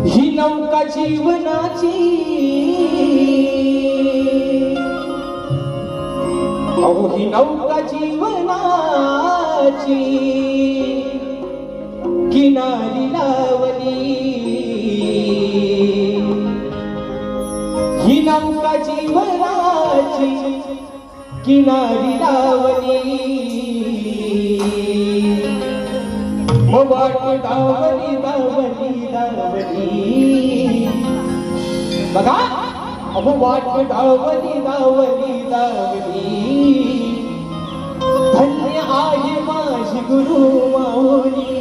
ही नौका जीवनाची अहो ही नौका जीवनाची किनारी लावली ही नौका जीवनाची किनारी लावली मग वाट धावली धावली धावली बघा अहो वाट धावली धावली धावली धन्य आहे माझी गुरु माऊली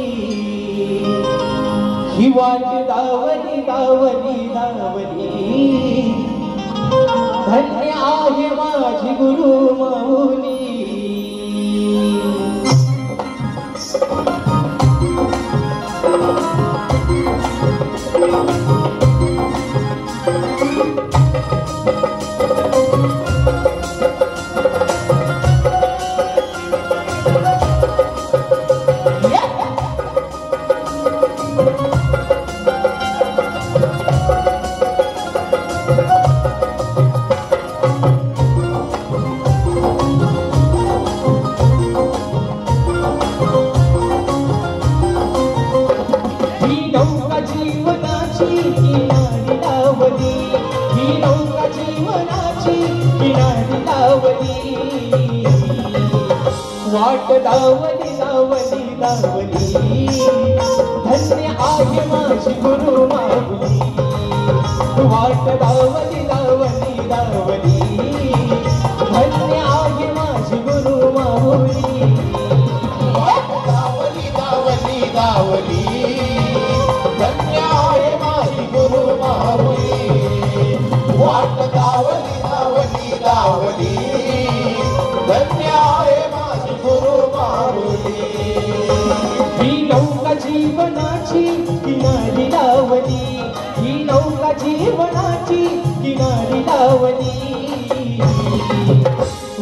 ही वाट धावली धावली धावली धन्य आहे माझी गुरु माऊली वाट धावली धावली धावली धन्य आहे माझी गुरु माऊली वाट धावली धावली धावली धन्य आहे माझी गुरु माऊली वाट धावली धावली धावली धन्य आहे माझी गुरु माऊली वाट धावली धावली धावली धन्य आहे ही नौका जीवनाची किनारी लावली ही नौका जीवनाची किनारी लावली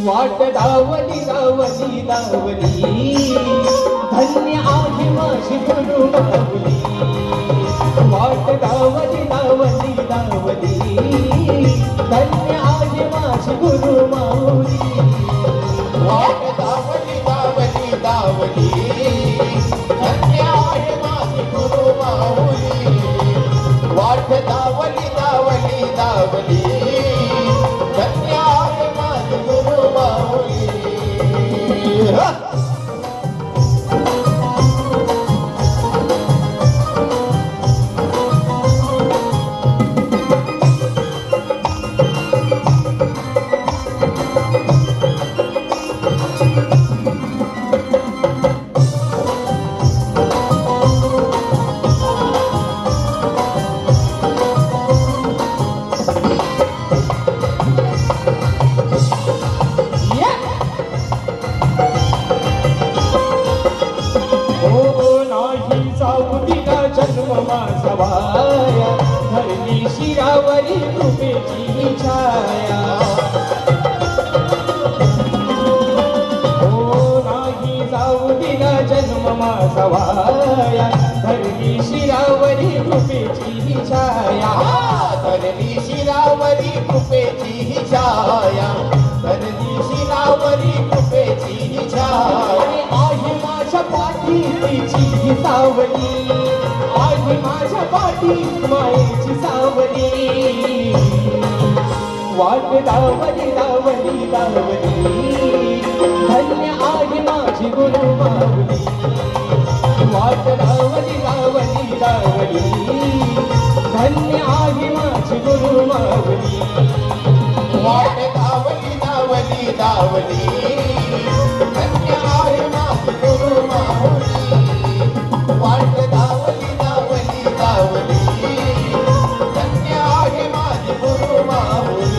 वाट धावली धावली धावली धन्य आहे माझी गुरु माऊली वाट धावली धावली धावली धन्य आहे माझी गुरु माऊली वाट धावली धावली धावली धन्य आहे माझी गुरु माऊली वाट धावली धावली धावली धन्य आहे माझी गुरु माऊली धरणी शिरावरी कृपेची छाया हो नाही जाऊ दिला जन्म माझा वाया धरणी शिरावरी कृपेची छाया धरणी शिरावरी कृपेची छाया धरणी शिरावरी कृपेची छाया आहे माझ्या पाठी तिची सावली आहे माझ्या पाठी मायेची सावली वाट धावली धावली धावली धन्य आहे माझी गुरु माऊली वाट धावली धावली धावली धन्य आहे माझी गुरु माऊली वाट धावली धावली धावली धन्य आहे माझी गुरु माऊली वाट धावली धावली धावली धन्य आहे माझी गुरु माऊली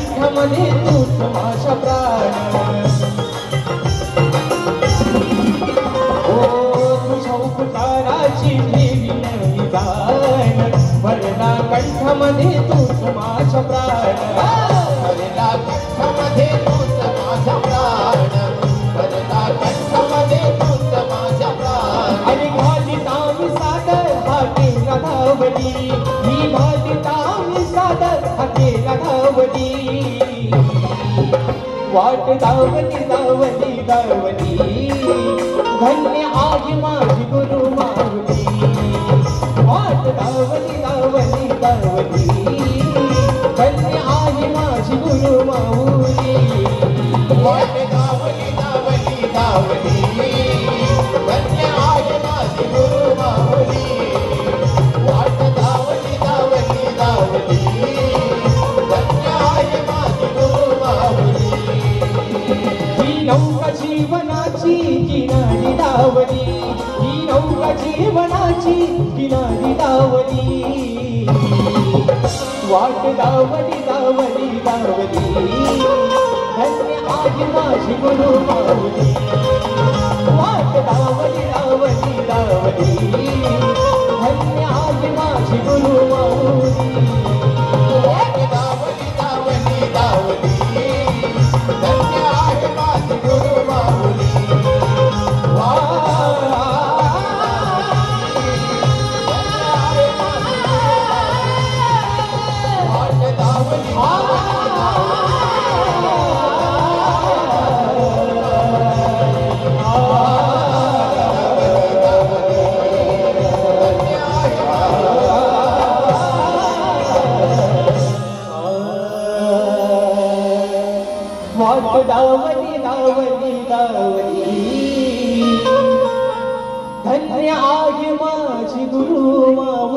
कंठामध्ये तूच माझा प्राण तुझ्या उपकाराची ठेवी निदान वरदा कंठामध्ये तूच माझा प्राण वरदा कंठामध्ये तूच माझा प्राण वरदा कंठामध्ये तूच माझा प्राण आणि घालिता मी सादर हाकेला धावली ही घालिता मी सादर हाकेला धावली वाट धावली धावली धावली धन्य आहे माझी गुरु माऊली वाट धावली धावली धावली धन्य आहे माझी गुरु माऊली वाट धावली धावली धावली धन्य आहे माझी गुरु माऊली वाट धावली धावली धावली धन्य आहे माझी गुरु माऊली ही नौका जीवनाची किनारी धावली ही नौका जीवनाची किनारी धावली वाट धावली धावली धावली धन्य आहे माझी गुरु माऊली वाट धावली धावली धावली धन्य आहे माझी गुरु माऊली वाट धावली धावली धावली धन्य आहे माझी गुरु माऊली वाट धावली वाट धावली धावली धावली धन्य आहे माझी गुरु माऊली